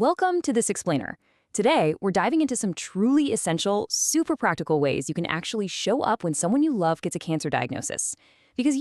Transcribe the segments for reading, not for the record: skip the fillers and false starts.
Welcome to This Explainer. Today, we're diving into some truly essential, super practical ways you can actually show up when someone you love gets a cancer diagnosis. Because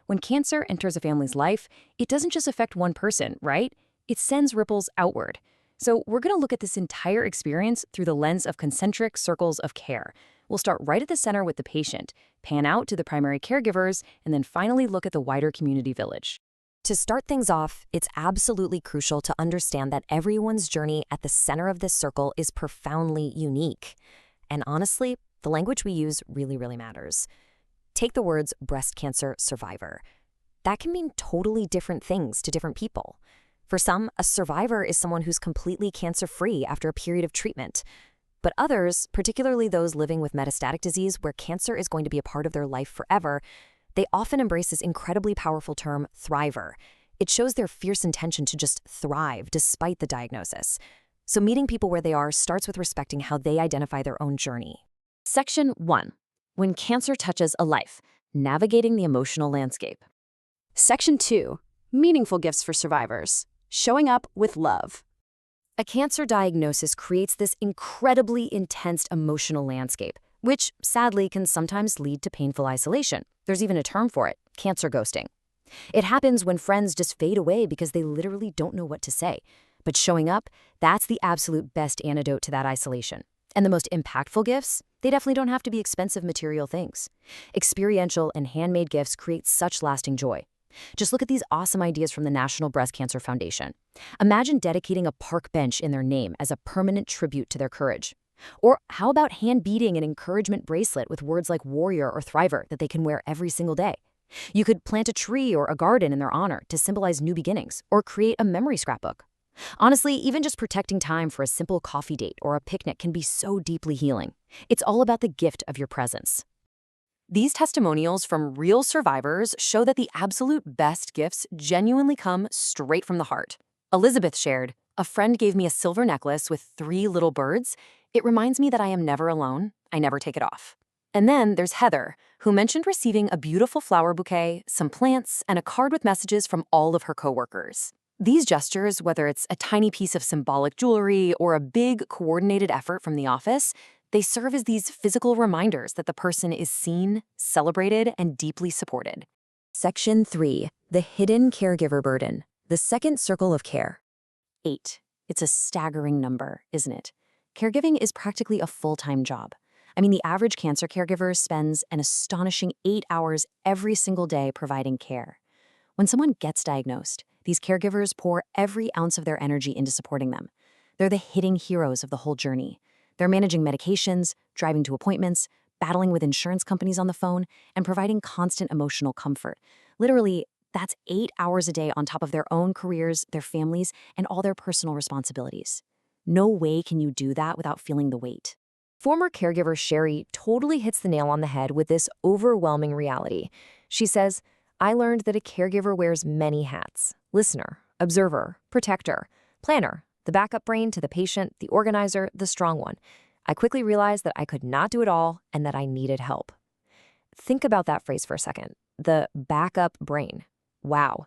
when cancer enters a family's life, it doesn't just affect one person, right? It sends ripples outward. So we're going to look at this entire experience through the lens of concentric circles of care. We'll start right at the center with the patient, pan out to the primary caregivers, and then finally look at the wider community village. To start things off, it's absolutely crucial to understand that everyone's journey at the center of this circle is profoundly unique. And honestly, the language we use really matters. Take the words breast cancer survivor. That can mean totally different things to different people. For some, a survivor is someone who's completely cancer-free after a period of treatment. But others, particularly those living with metastatic disease where cancer is going to be a part of their life forever, they often embrace this incredibly powerful term, thriver. It shows their fierce intention to just thrive despite the diagnosis. So meeting people where they are starts with respecting how they identify their own journey. Section 1. When cancer touches a life, navigating the emotional landscape. Section 2. Meaningful gifts for survivors. Showing up with love. A cancer diagnosis creates this incredibly intense emotional landscape, which sadly can sometimes lead to painful isolation. There's even a term for it, cancer ghosting. It happens when friends just fade away because they literally don't know what to say. But showing up, that's the absolute best antidote to that isolation. And the most impactful gifts, they definitely don't have to be expensive material things. Experiential and handmade gifts create such lasting joy. Just look at these awesome ideas from the National Breast Cancer Foundation. Imagine dedicating a park bench in their name as a permanent tribute to their courage. Or how about hand-beading an encouragement bracelet with words like warrior or thriver that they can wear every single day? You could plant a tree or a garden in their honor to symbolize new beginnings, or create a memory scrapbook. Honestly, even just protecting time for a simple coffee date or a picnic can be so deeply healing. It's all about the gift of your presence. These testimonials from real survivors show that the absolute best gifts genuinely come straight from the heart. Elizabeth shared, "A friend gave me a silver necklace with 3 little birds. It reminds me that I am never alone. I never take it off." And then there's Heather, who mentioned receiving a beautiful flower bouquet, some plants, and a card with messages from all of her coworkers. These gestures, whether it's a tiny piece of symbolic jewelry or a big, coordinated effort from the office, they serve as these physical reminders that the person is seen, celebrated, and deeply supported. Section 3. The hidden caregiver burden. The second circle of care. 8. It's a staggering number, isn't it? Caregiving is practically a full-time job. I mean, the average cancer caregiver spends an astonishing 8 hours every single day providing care. When someone gets diagnosed, these caregivers pour every ounce of their energy into supporting them. They're the hidden heroes of the whole journey. They're managing medications, driving to appointments, battling with insurance companies on the phone, and providing constant emotional comfort. Literally, that's 8 hours a day on top of their own careers, their families, and all their personal responsibilities. No way can you do that without feeling the weight. Former caregiver Sherry totally hits the nail on the head with this overwhelming reality. She says, "I learned that a caregiver wears many hats: listener, observer, protector, planner, the backup brain to the patient, the organizer, the strong one. I quickly realized that I could not do it all and that I needed help." Think about that phrase for a second. The backup brain. Wow.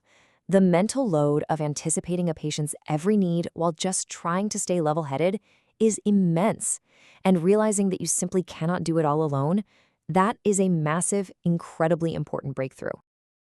The mental load of anticipating a patient's every need while just trying to stay level-headed is immense. And realizing that you simply cannot do it all alone, that is a massive, incredibly important breakthrough.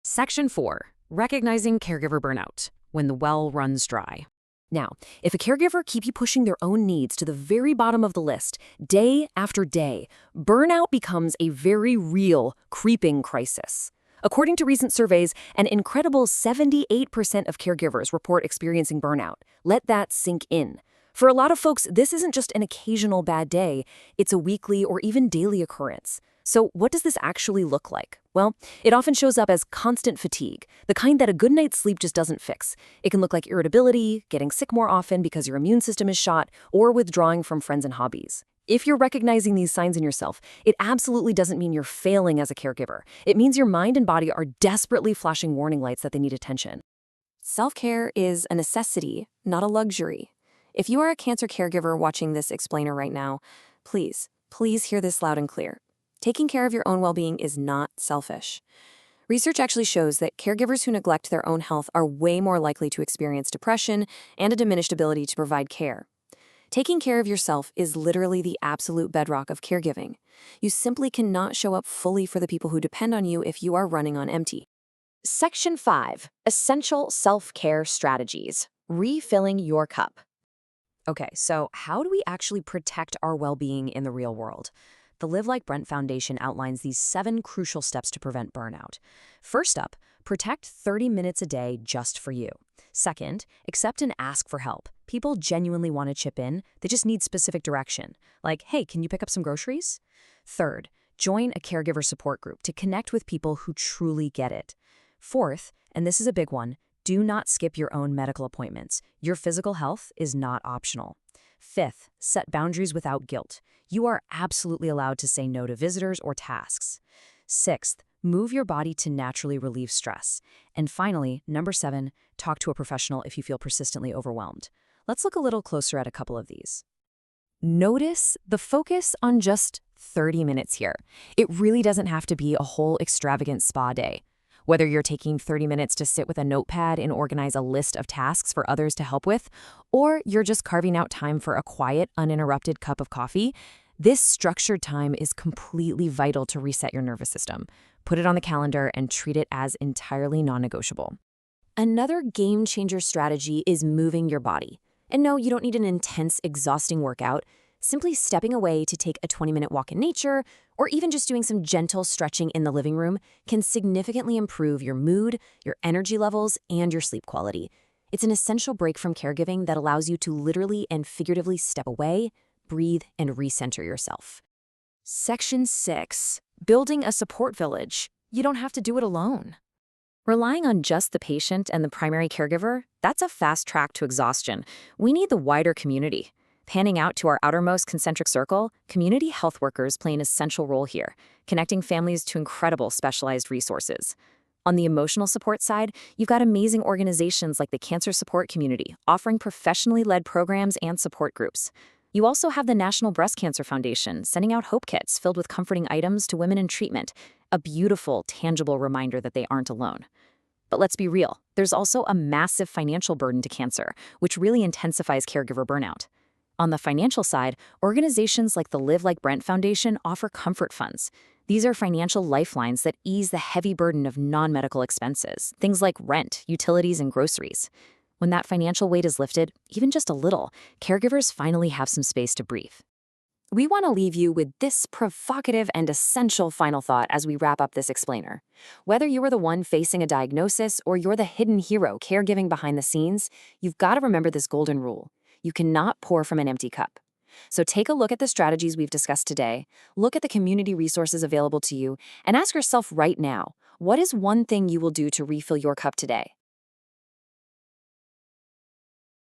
Section 4. Recognizing caregiver burnout, when the well runs dry. Now, if a caregiver keeps you pushing their own needs to the very bottom of the list, day after day, burnout becomes a very real, creeping crisis. According to recent surveys, an incredible 78% of caregivers report experiencing burnout. Let that sink in. For a lot of folks, this isn't just an occasional bad day, it's a weekly or even daily occurrence. So what does this actually look like? Well, it often shows up as constant fatigue, the kind that a good night's sleep just doesn't fix. It can look like irritability, getting sick more often because your immune system is shot, or withdrawing from friends and hobbies. If you're recognizing these signs in yourself, it absolutely doesn't mean you're failing as a caregiver. It means your mind and body are desperately flashing warning lights that they need attention. Self-care is a necessity, not a luxury. If you are a cancer caregiver watching this explainer right now, please hear this loud and clear. Taking care of your own well-being is not selfish. Research actually shows that caregivers who neglect their own health are way more likely to experience depression and a diminished ability to provide care. Taking care of yourself is literally the absolute bedrock of caregiving. You simply cannot show up fully for the people who depend on you if you are running on empty. Section 5. Essential Self-Care Strategies. Refilling your cup. Okay, so how do we actually protect our well-being in the real world? The Live Like Brent Foundation outlines these 7 crucial steps to prevent burnout. First up, protect 30 minutes a day just for you. Second, accept and ask for help. People genuinely want to chip in, they just need specific direction. Like, hey, can you pick up some groceries? Third, join a caregiver support group to connect with people who truly get it. Fourth, and this is a big one, do not skip your own medical appointments. Your physical health is not optional. Fifth, set boundaries without guilt. You are absolutely allowed to say no to visitors or tasks. Sixth, move your body to naturally relieve stress. And finally, number 7, talk to a professional if you feel persistently overwhelmed. Let's look a little closer at a couple of these. Notice the focus on just 30 minutes here. It really doesn't have to be a whole extravagant spa day. Whether you're taking 30 minutes to sit with a notepad and organize a list of tasks for others to help with, or you're just carving out time for a quiet, uninterrupted cup of coffee, this structured time is completely vital to reset your nervous system. Put it on the calendar and treat it as entirely non-negotiable. Another game-changer strategy is moving your body. And no, you don't need an intense, exhausting workout. Simply stepping away to take a 20-minute walk in nature, or even just doing some gentle stretching in the living room, can significantly improve your mood, your energy levels, and your sleep quality. It's an essential break from caregiving that allows you to literally and figuratively step away, breathe, and recenter yourself. Section 6. Building a support village. You don't have to do it alone. Relying on just the patient and the primary caregiver, that's a fast track to exhaustion. We need the wider community. Panning out to our outermost concentric circle, community health workers play an essential role here, connecting families to incredible specialized resources. On the emotional support side, you've got amazing organizations like the Cancer Support Community, offering professionally led programs and support groups. You also have the National Breast Cancer Foundation, sending out hope kits filled with comforting items to women in treatment, a beautiful, tangible reminder that they aren't alone. But let's be real, there's also a massive financial burden to cancer, which really intensifies caregiver burnout. On the financial side, organizations like the Live Like Brent Foundation offer comfort funds. These are financial lifelines that ease the heavy burden of non-medical expenses, things like rent, utilities, and groceries. When that financial weight is lifted, even just a little, caregivers finally have some space to breathe. We want to leave you with this provocative and essential final thought as we wrap up this explainer. Whether you are the one facing a diagnosis or you're the hidden hero caregiving behind the scenes, you've got to remember this golden rule. You cannot pour from an empty cup. So take a look at the strategies we've discussed today, look at the community resources available to you, and ask yourself right now, what is one thing you will do to refill your cup today?